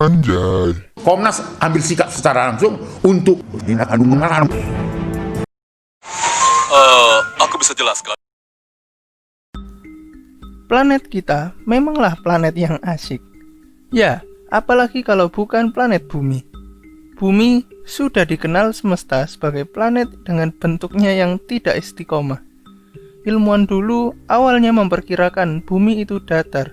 Anjay. Komnas ambil sikap secara langsung untuk tindak kandungan. Aku bisa jelaskan. Planet kita memanglah planet yang asik. Ya, apalagi kalau bukan planet bumi. Bumi sudah dikenal semesta sebagai planet dengan bentuknya yang tidak istiqomah. Ilmuwan dulu awalnya memperkirakan bumi itu datar.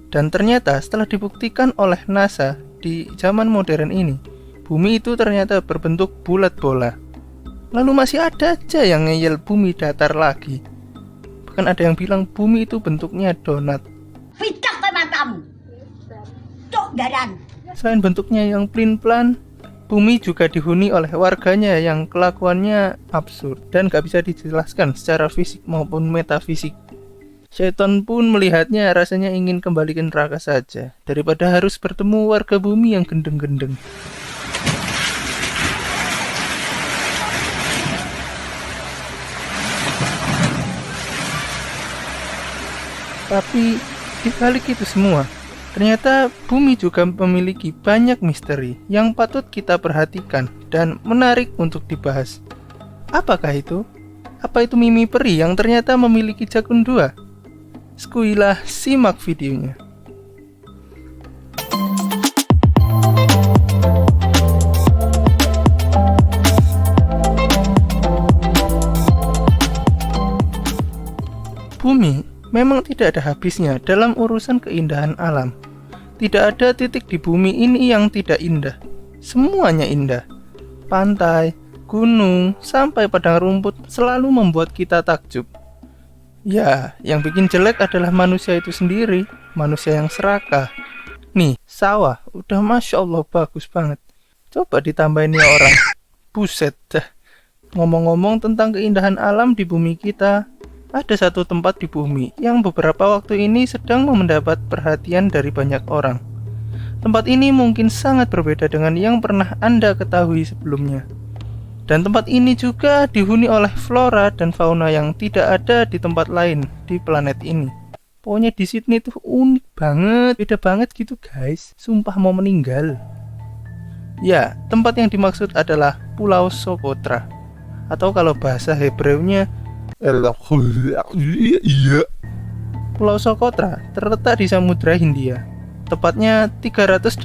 Dan ternyata setelah dibuktikan oleh NASA di zaman modern ini, bumi itu ternyata berbentuk bulat bola. Lalu masih ada aja yang ngeyel bumi datar lagi. Bahkan ada yang bilang bumi itu bentuknya donat. Fitnah ke matamu. Tok garan. Selain bentuknya yang plin-plan, bumi juga dihuni oleh warganya yang kelakuannya absurd dan gak bisa dijelaskan secara fisik maupun metafisik. Setan pun melihatnya rasanya ingin kembali ke neraka saja, daripada harus bertemu warga bumi yang gendeng-gendeng. Tapi di balik itu semua, ternyata bumi juga memiliki banyak misteri yang patut kita perhatikan dan menarik untuk dibahas. Apakah itu? Apa itu Mimi Peri yang ternyata memiliki jakun dua? Skuilah, simak videonya. Bumi memang tidak ada habisnya dalam urusan keindahan alam. Tidak ada titik di bumi ini yang tidak indah. Semuanya indah. Pantai, gunung, sampai padang rumput selalu membuat kita takjub. Ya, yang bikin jelek adalah manusia itu sendiri, manusia yang serakah. Nih, sawah, udah Masya Allah bagus banget. Coba ditambahin ya orang. Buset dah. Ngomong-ngomong tentang keindahan alam di bumi kita, ada satu tempat di bumi yang beberapa waktu ini sedang mendapat perhatian dari banyak orang. Tempat ini mungkin sangat berbeda dengan yang pernah Anda ketahui sebelumnya. Dan tempat ini juga dihuni oleh flora dan fauna yang tidak ada di tempat lain di planet ini. Pokoknya di Sydney tuh unik banget, beda banget gitu guys. Sumpah mau meninggal. Ya, tempat yang dimaksud adalah Pulau Socotra. Atau kalau bahasa Hebrewnya Pulau Socotra terletak di Samudra Hindia. Tepatnya 380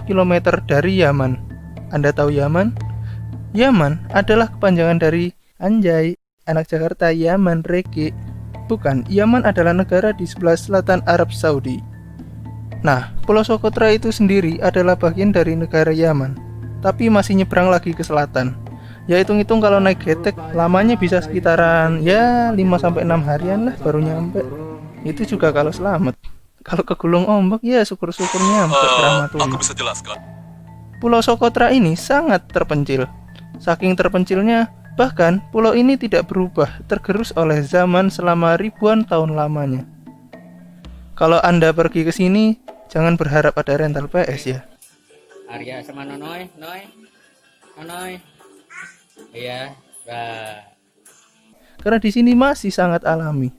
km dari Yaman. Anda tahu Yaman? Yaman adalah kepanjangan dari Anjay, anak Jakarta Yaman Rege. Bukan, Yaman adalah negara di sebelah selatan Arab Saudi. Nah, Pulau Socotra itu sendiri adalah bagian dari negara Yaman, tapi masih nyebrang lagi ke selatan. Ya hitung-hitung kalau naik getek, lamanya bisa sekitaran ya 5-6 harian lah baru nyampe. Itu juga kalau selamat. Kalau kegulung ombak ya syukur-syukur nyampe ke Rahmatullah. Aku bisa jelaskan. Pulau Socotra ini sangat terpencil. Saking terpencilnya, bahkan pulau ini tidak berubah, tergerus oleh zaman selama ribuan tahun lamanya. Kalau Anda pergi ke sini, jangan berharap ada rental PS ya. Arya sama Nonoy. Iya, Karena di sini masih sangat alami.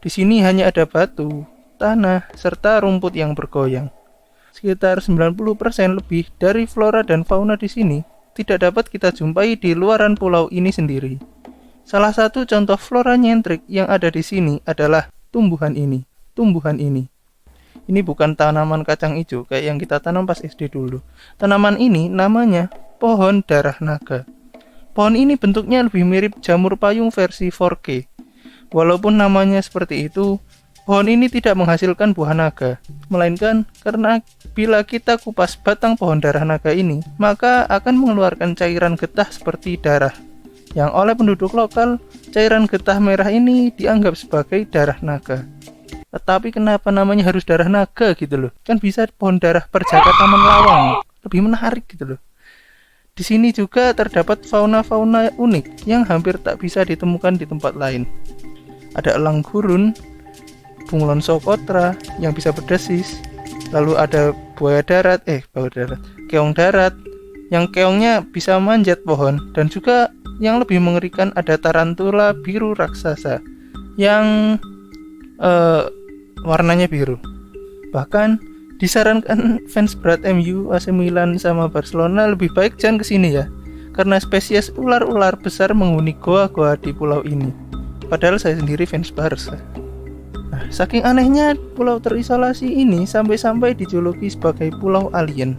Di sini hanya ada batu, tanah, serta rumput yang bergoyang. Sekitar 90% lebih dari flora dan fauna di sini tidak dapat kita jumpai di luaran pulau ini sendiri. Salah satu contoh flora nyentrik yang ada di sini adalah tumbuhan ini. Ini bukan tanaman kacang hijau kayak yang kita tanam pas SD dulu. Tanaman ini namanya pohon darah naga. Pohon ini bentuknya lebih mirip jamur payung versi 4K. Walaupun namanya seperti itu, pohon ini tidak menghasilkan buah naga, melainkan karena bila kita kupas batang pohon darah naga ini, maka akan mengeluarkan cairan getah seperti darah. Yang oleh penduduk lokal, cairan getah merah ini dianggap sebagai darah naga. Tetapi kenapa namanya harus darah naga gitu loh? Kan bisa pohon darah perjaka taman lawang, lebih menarik gitu loh. Di sini juga terdapat fauna-fauna unik yang hampir tak bisa ditemukan di tempat lain. Ada elang gurun, bunglon Socotra yang bisa berdesis, lalu ada keong darat yang keongnya bisa manjat pohon, dan juga yang lebih mengerikan ada tarantula biru raksasa yang warnanya biru. Bahkan di Disarankan fans berat MU, AC Milan sama Barcelona lebih baik jangan kesini ya, karena spesies ular-ular besar menghuni goa-goa di pulau ini. Padahal saya sendiri fans Barca. Nah, saking anehnya pulau terisolasi ini sampai-sampai dijuluki sebagai pulau alien.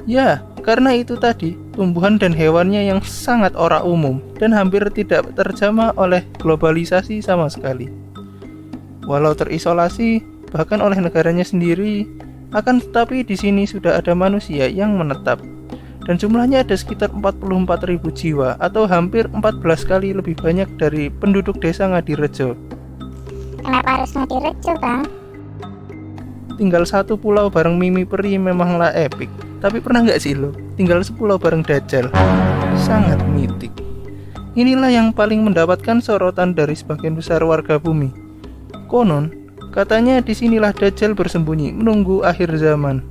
Ya, karena itu tadi, tumbuhan dan hewannya yang sangat ora umum dan hampir tidak terjamah oleh globalisasi sama sekali. Walau terisolasi, bahkan oleh negaranya sendiri, akan tetapi di sini sudah ada manusia yang menetap. Dan jumlahnya ada sekitar 44.000 jiwa atau hampir 14 kali lebih banyak dari penduduk desa Ngadirejo. Kenapa harus Ngadirejo, Bang? Tinggal satu pulau bareng Mimi Peri memanglah epic. Tapi pernah nggak sih lo tinggal sepulau bareng Dajjal? Sangat mitik. Inilah yang paling mendapatkan sorotan dari sebagian besar warga bumi. Konon, katanya disinilah Dajjal bersembunyi menunggu akhir zaman.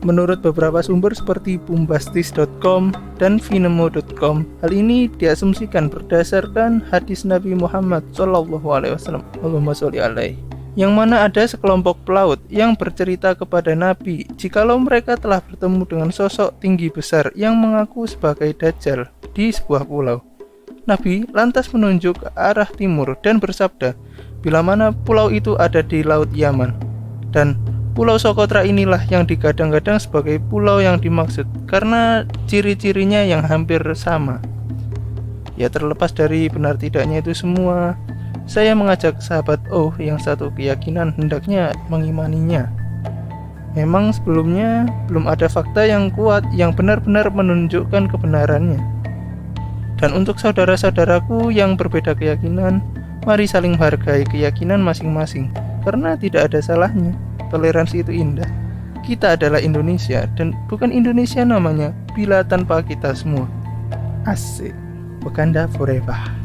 Menurut beberapa sumber seperti bombastis.com dan vinemo.com, hal ini diasumsikan berdasarkan hadis Nabi Muhammad SAW, Allahumma sholli alaihi, yang mana ada sekelompok pelaut yang bercerita kepada Nabi jikalau mereka telah bertemu dengan sosok tinggi besar yang mengaku sebagai Dajjal di sebuah pulau. Nabi lantas menunjuk ke arah timur dan bersabda, bila mana pulau itu ada di Laut Yaman. Dan Pulau Sokotra inilah yang digadang-gadang sebagai pulau yang dimaksud karena ciri-cirinya yang hampir sama. Ya, terlepas dari benar tidaknya itu semua, saya mengajak sahabat Oh yang satu keyakinan hendaknya mengimaninya. Memang sebelumnya belum ada fakta yang kuat yang benar-benar menunjukkan kebenarannya. Dan untuk saudara-saudaraku yang berbeda keyakinan, mari saling menghargai keyakinan masing-masing, karena tidak ada salahnya. Toleransi itu indah. Kita adalah Indonesia dan bukan Indonesia namanya bila tanpa kita semua. Asik. Wakanda forever.